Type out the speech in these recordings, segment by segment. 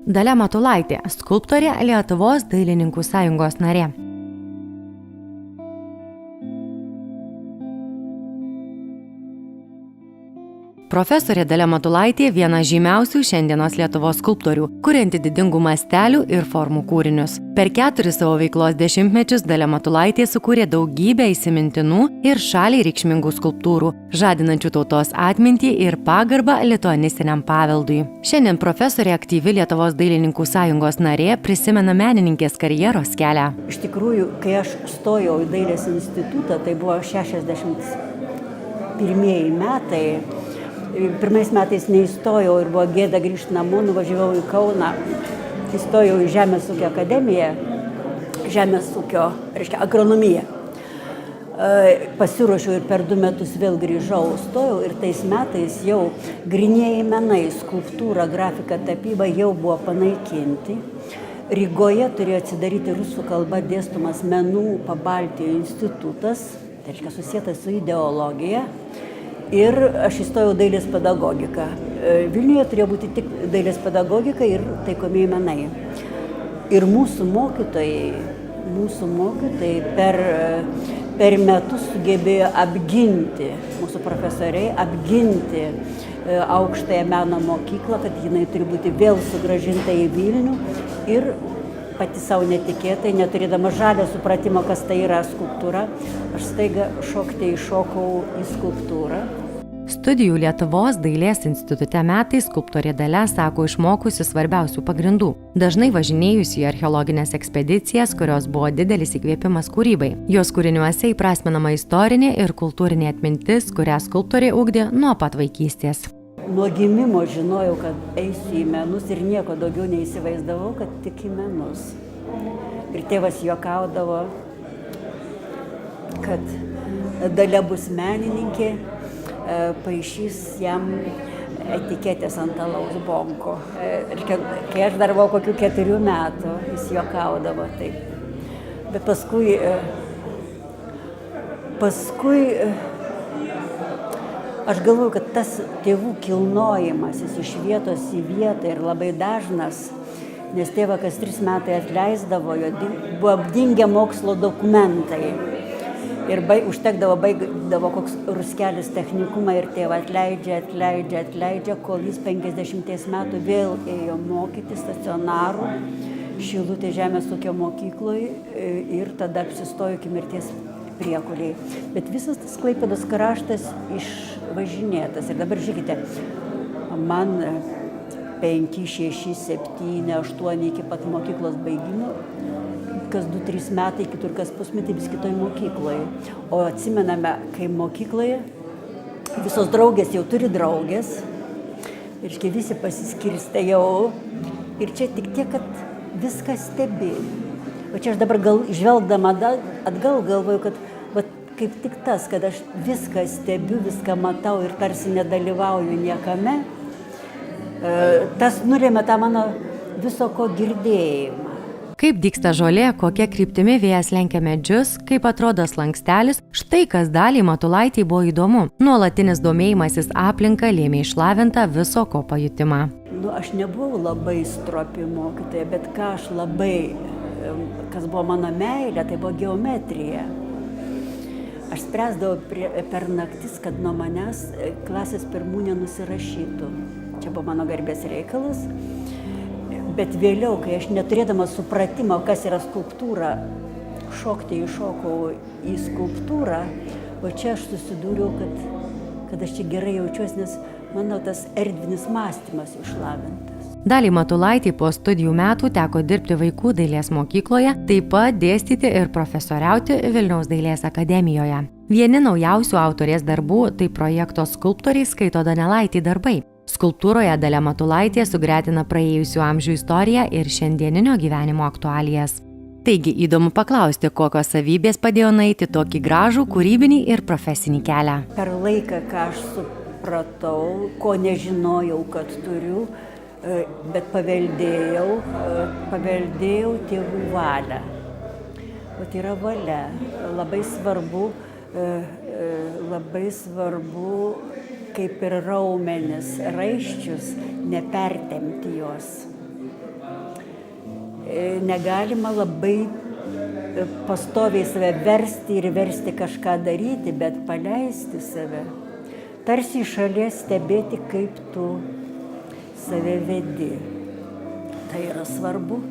Dalia Matulaitė, skulptorė, Lietuvos dailininkų sąjungos narė. Profesorė Dalia Matulaitė viena žymiausių šiandienos Lietuvos skulptorių, kurianti didingų mastelių ir formų kūrinius. Per 4 savo veiklos dešimtmečius Dalia Matulaitė sukūrė daugybę įsimintinų ir šaliai reikšmingų skulptūrų, žadinančių tautos atmintį ir pagarbą lituanistiniam paveldui. Šiandien profesorė aktyvi Lietuvos dailininkų sąjungos narė prisimena menininkės karjeros kelią. Iš tikrųjų, kai aš stojau į dailės institutą, tai buvo 61 metai. Pirmais metais neįstojau ir buvo gėda grįžti namo, nuvažiavau į Kauną, įstojau į Žemės ūkio akademiją, Žemės ūkio, agronomiją. Pasiruošiau ir per 2 metus vėl grįžau, stojau ir tais metais jau grynieji menai, skulptūra, grafika, tapyba jau buvo panaikinti. Rygoje turėjo atsidaryti rusų kalba dėstomas menų Pabaltijo institutas, tai reiškia susietas su ideologija. Ir aš įstojau dailės pedagogiką. Vilniuje turėjo būti tik dailės pedagogika ir taikomieji menai. Ir mūsų mokytojai per metus sugebėjo apginti, mūsų profesoriai apginti aukštąją meno mokyklą, kad jinai turi būti vėl sugrąžinta į Vilnių ir pati savo netikėtai, neturėdama žalio supratimo, kas tai yra skulptūra, aš staiga šokte įšokau į skulptūrą. Studijų Lietuvos dailės institute metais skulptorė Dalia sako išmokusi svarbiausių pagrindų. Dažnai važinėjusi į archeologinės ekspedicijas, kurios buvo didelis įkvėpimas kūrybai. Jos kūriniuose įprasminama istorinė ir kultūrinė atmintis, kurią skulptorė ugdė nuo pat vaikystės. Nuo gimimo žinojau, kad eisiu į menus ir nieko daugiau neįsivaizdavau, kad tik į menus. Ir tėvas juokaudavo, kad Dalia bus menininkė, paišys jam etiketės ant alaus bonko. Kai aš dar buvau kokių 4 metų, jis juokaudavo taip. Bet paskui aš galvoju, kad tas tėvų kilnojimasis iš vietos į vietą ir labai dažnas, nes tėvą kas 3 metai atleisdavo, jo buvo apdingę mokslo dokumentai. Ir baigdavo koks ruskelis technikumą ir tėvą atleidžia, kol jis 50 metų vėl ėjo mokyti stacionarų Šilutės žemės ūkio mokykloje ir tada apsistojo iki mirties priekuliai. Bet visas tas Klaipėdos kraštas išvažinėtas. Ir dabar žiūrėkite, man 5, 6, 7, 8 iki pat mokyklos baigimo, kas 2-3 metai, kitur kas pusmetį vis kitoj mokykloje. O atsimename, kai mokykloje visos draugės jau turi draugės, ir visi pasiskirstė jau. Ir čia tik tiek, kad viską stebi. O čia aš dabar žvelgdama atgal galvoju, kad kaip tik tas, kad aš viską stebiu, viską matau ir tarsi nedalyvauju niekame, tas nulėmė tą mano viso ko girdėjimą. Kaip dygsta žolė, kokia kryptimi vėjas lenkia medžius, kaip atrodo slankstelis, štai kas Daliai Matulaitei buvo įdomu. Nuolatinis domėjimasis aplinka lėmė išlavintą viso ko pajutimą. Aš nebuvau labai stropi mokytoja, bet kas buvo mano meilė, tai buvo geometrija. Aš spręsdavau per naktis, kad nuo manęs klasės pirmų nenusirašytų. Čia buvo mano garbės reikalas. Bet vėliau, kai aš neturėdama supratimo, kas yra skulptūra, šokti įšokau į skulptūrą, o čia aš susidūriau, kad aš čia gerai jaučiuosi, nes mano tas erdvinis mąstymas išlavintas. Daliai Matulaitei po studijų metų teko dirbti vaikų dailės mokykloje, taip pat dėstyti ir profesoriauti Vilniaus dailės akademijoje. Vieni naujausių autorės darbų tai projekto Skulptoriai skaito Donelaitį darbai. Skulptūroje Dalia Matulaitė sugretina praėjusių amžių istoriją ir šiandieninio gyvenimo aktualijas. Taigi įdomu paklausti, kokios savybės padėjo nueiti tokį gražų kūrybinį ir profesinį kelią. Per laiką, ką aš supratau, ko nežinojau, kad turiu, bet paveldėjau tėvų valią. O tai yra valia. Labai svarbu kaip ir raumenis, raiščius, nepertempti jos. negalima labai pastoviai save versti ir versti kažką daryti, bet paleisti save. Tarsi iš šalies stebėti, kaip tu save vedi. Tai yra svarbu.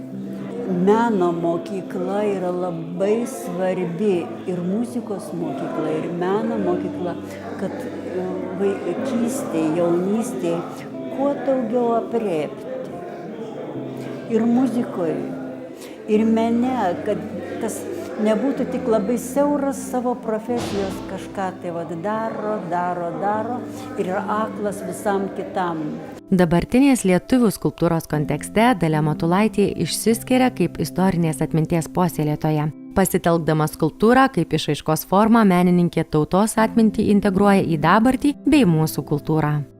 Meno mokykla yra labai svarbi, ir muzikos mokykla, ir meno mokykla, kad vaikystėje, jaunystėje kuo daugiau aprėpti. Ir muzikoje, ir mene, kad tas nebūtų tik labai siauras savo profesijos kažką tai daro ir yra aklas visam kitam. Dabartinės lietuvių skulptūros kontekste Dalia Matulaitė išsiskiria kaip istorinės atminties puoselėtoja. Pasitelkdama skulptūrą kaip išraiškos formą, menininkė tautos atmintį integruoja į dabartį bei mūsų kultūrą.